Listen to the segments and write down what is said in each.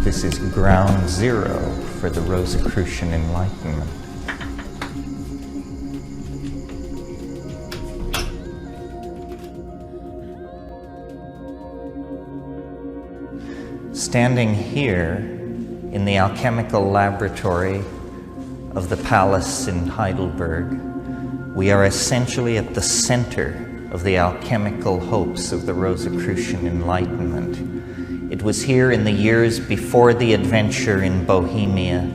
This is ground zero for the Rosicrucian Enlightenment. Standing here in the alchemical laboratory of the palace in Heidelberg, we are essentially at the center of the alchemical hopes of the Rosicrucian Enlightenment. It was here in the years before the adventure in Bohemia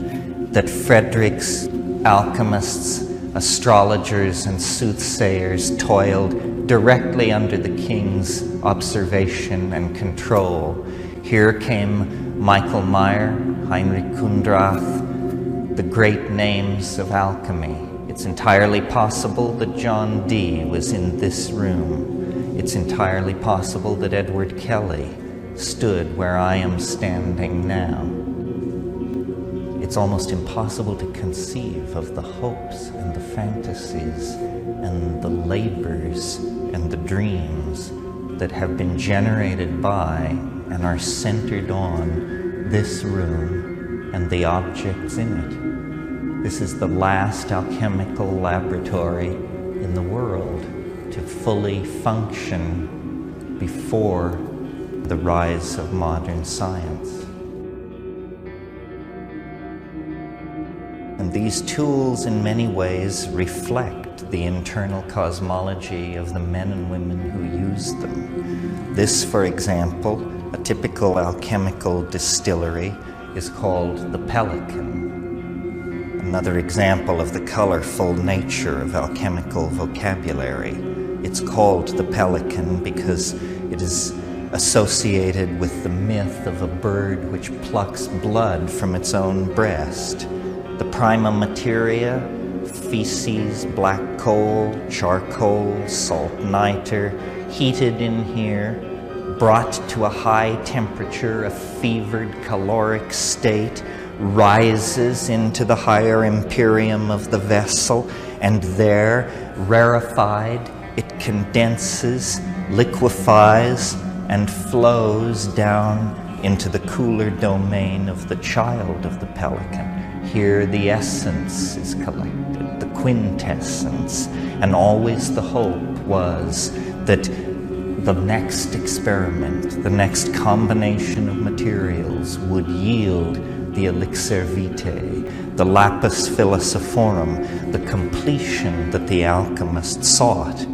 that Frederick's alchemists, astrologers, and soothsayers toiled directly under the king's observation and control. Here came Michael Meyer, Heinrich Kundrath, the great names of alchemy. It's entirely possible that John Dee was in this room. It's entirely possible that Edward Kelly stood where I am standing now. It's almost impossible to conceive of the hopes and the fantasies and the labors and the dreams that have been generated by and are centered on this room and the objects in it. This is the last alchemical laboratory in the world to fully function before the rise of modern science. And these tools in many ways reflect the internal cosmology of the men and women who use them. This, for example, a typical alchemical distillery, is called the Pelican. Another example of the colorful nature of alchemical vocabulary. It's called the Pelican because it is associated with the myth of a bird which plucks blood from its own breast. The prima materia, feces, black coal, charcoal, salt niter, heated in here, brought to a high temperature, a fevered caloric state, rises into the higher empyreum of the vessel, and there, rarefied, it condenses, liquefies, and flows down into the cooler domain of the child of the pelican. Here the essence is collected, the quintessence, and always the hope was that the next experiment, the next combination of materials would yield the elixir vitae, the lapis philosophorum, the completion that the alchemist sought.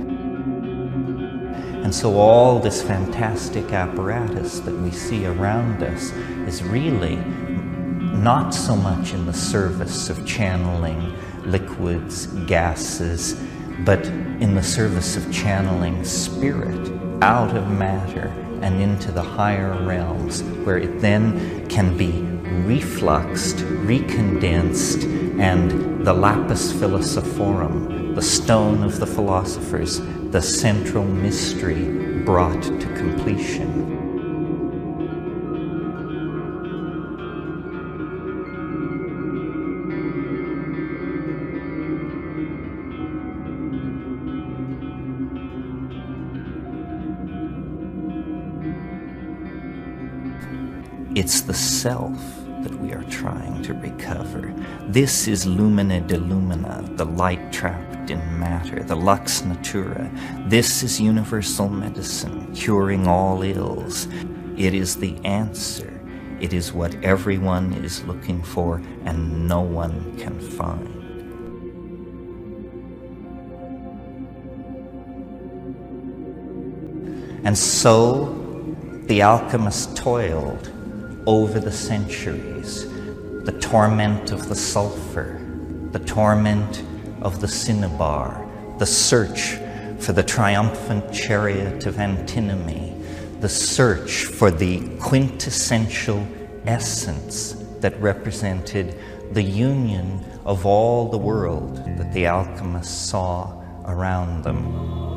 And so all this fantastic apparatus that we see around us is really not so much in the service of channeling liquids, gases, but in the service of channeling spirit out of matter and into the higher realms, where it then can be refluxed, recondensed, and the lapis philosophorum, the stone of the philosophers, the central mystery, brought to completion. It's the self that we are trying to recover. This is lumina de lumina, the light trapped in matter, the lux natura. This is universal medicine, curing all ills. It is the answer. It is what everyone is looking for and no one can find. And so the alchemist toiled over the centuries, the torment of the sulfur, the torment of the cinnabar, the search for the triumphant chariot of antinomy, the search for the quintessential essence that represented the union of all the world that the alchemists saw around them.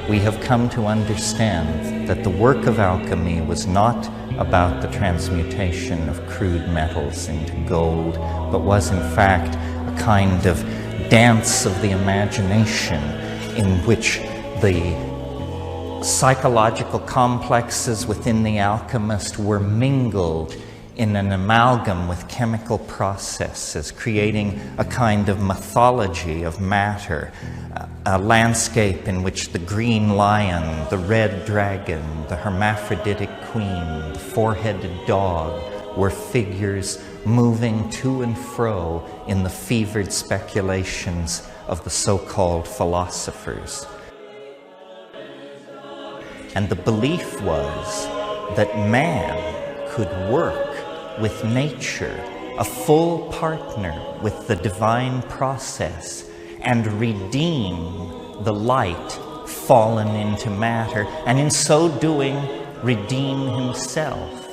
We have come to understand that the work of alchemy was not about the transmutation of crude metals into gold, but was in fact a kind of dance of the imagination in which the psychological complexes within the alchemist were mingled in an amalgam with chemical processes, creating a kind of mythology of matter, a landscape in which the green lion, the red dragon, the hermaphroditic queen, the four-headed dog were figures moving to and fro in the fevered speculations of the so-called philosophers. And the belief was that man could work with nature, a full partner with the divine process, and redeem the light fallen into matter, and in so doing, redeem himself.